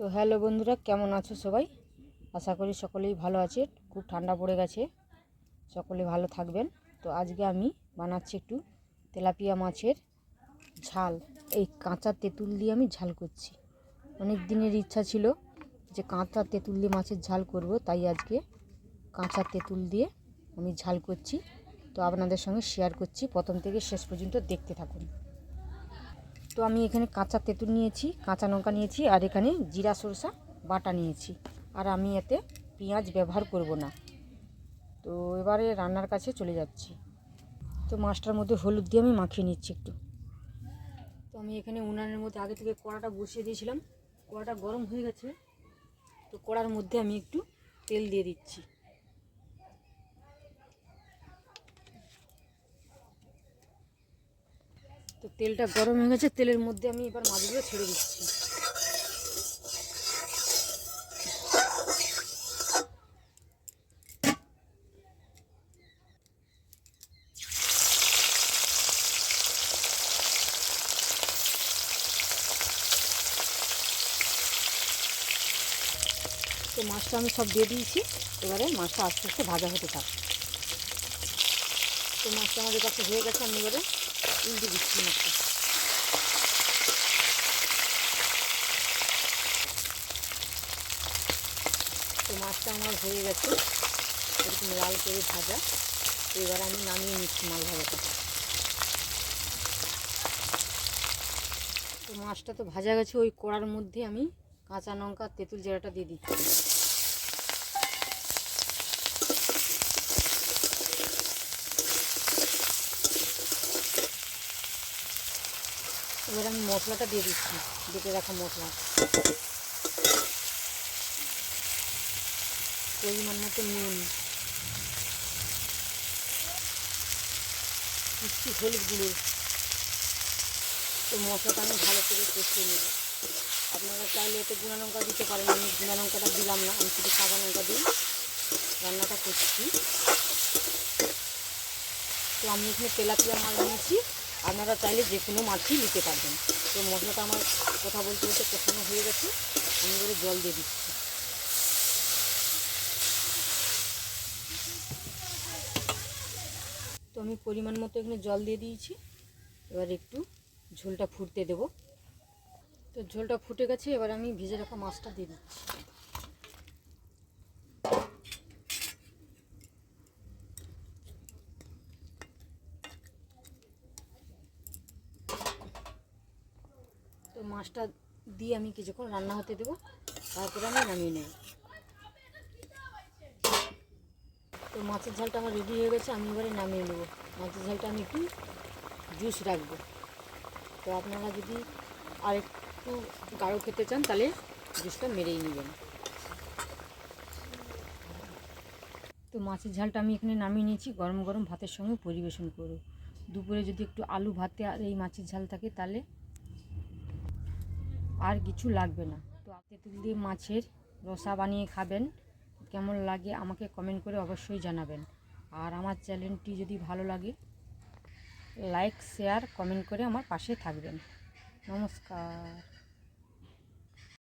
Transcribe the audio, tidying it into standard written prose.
তো হ্যালো বন্ধুরা, কেমন আছো সবাই? আশা করি সকলেই ভালো আছে। খুব ঠান্ডা পড়ে গেছে, সকলে ভালো থাকবেন। তো আজকে আমি বানাচ্ছি একটু তেলাপিয়া মাছের ঝাল। এই কাঁচা তেঁতুল দিয়ে আমি ঝাল করছি। অনেক দিনের ইচ্ছা ছিল যে কাঁচা তেঁতুল দিয়ে মাছের ঝাল করব, তাই আজকে কাঁচা তেঁতুল দিয়ে আমি ঝাল করছি। তো আপনাদের সঙ্গে শেয়ার করছি, প্রথম থেকে শেষ পর্যন্ত দেখতে থাকুন। তো আমি এখানে কাঁচা তেঁতুল নিয়েছি, কাঁচা লঙ্কা নিয়েছি, আর এখানে জিরা সরষা বাটা নিয়েছি। আর আমি এতে পেঁয়াজ ব্যবহার করব না। তো এবারে রান্নার কাছে চলে যাচ্ছি। তো মাছটার মধ্যে হলুদ দিয়ে আমি মাখিয়ে নিচ্ছি একটু। তো আমি এখানে উনানের মধ্যে আগে থেকে কড়াটা বসিয়ে দিয়েছিলাম। কড়াটা গরম হয়ে গেছে, তো কড়ার মধ্যে আমি একটু তেল দিয়ে দিচ্ছি। তো তেলটা গরম হয়ে গেছে, তেলের মধ্যে আমি এবার মাছগুলো ছেড়ে দিচ্ছি। তো মাছটা আমি সব দিয়ে দিয়েছি, এবারে মাছটা আস্তে আস্তে ভাজা হতে থাকবে। তো মাছটা আমাদের কাছে হয়ে গেছে, আমি এবারে উল্টে দিচ্ছি মাছটা। তো মাছটা আমার হয়ে গেছে এরকম লাল করে ভাজা। তো এবার আমি নামিয়ে নিচ্ছি মাছ ভাজাটা। তো মাছটা তো ভাজা গেছে, ওই কড়ার মধ্যে আমি কাঁচা লঙ্কা তেঁতুল জিরাটা দিয়ে দিচ্ছি। এবার আমি মশলাটা দিয়ে দিচ্ছি, বেটে রাখা মশলা, পরিমাণ মতো নুন, একটু হলুদ গুঁড়ো। তো মশলাটা আমি ভালো করে কষিয়ে নেব। আপনারা চাইলে এতে গুঁড়া লঙ্কা দিতে পারেন, আমি গুঁড়া লঙ্কাটা দিলাম না, আমি শুধু কাঁচা লঙ্কা দিয়ে রান্নাটা করছি। তো আমি এখানে তেলাপিয়া মাছ নিয়েছি, আপনারা চাইলে যে কোনো মাছই নিতে পারবেন। তো মশলাটা আমার কথা বলতে বলতে কষানো হয়ে গেছে, আমি এবারে জল দিয়ে দিচ্ছি। তো আমি পরিমাণ মতো এখানে জল দিয়ে দিয়েছি, এবার একটু ঝোলটা ফুটতে দেব। তো ঝোলটা ফুটে গেছে, এবার আমি ভেজে রাখা মাছটা দিয়ে দিচ্ছি। তো মাছটা দিয়ে আমি কিছুক্ষণ রান্না হতে দেবো, তারপরে আমি নামিয়ে নেব। তো মাছের ঝালটা আমার রেডি হয়ে গেছে, আমি এবারে নামিয়ে নেব। মাছের ঝালটা আমি একটু জুস রাখবো। তো আপনারা যদি আর একটু গাঢ় খেতে চান তাহলে জুসটা মেরেই নেবেন। তো মাছের ঝালটা আমি এখানে নামিয়ে নিয়েছি, গরম গরম ভাতের সঙ্গে পরিবেশন করব। দুপুরে যদি একটু আলু ভাতে আর এই মাছের ঝাল থাকে তাহলে আর কিছু লাগবে না। তো তেঁতুল দিয়ে মাছের রসা বানিয়ে খাবেন, কেমন লাগে আমাকে কমেন্ট করে অবশ্যই জানাবেন। আর আমার চ্যানেলটি যদি ভালো লাগে লাইক শেয়ার কমেন্ট করে আমার পাশে থাকবেন। নমস্কার।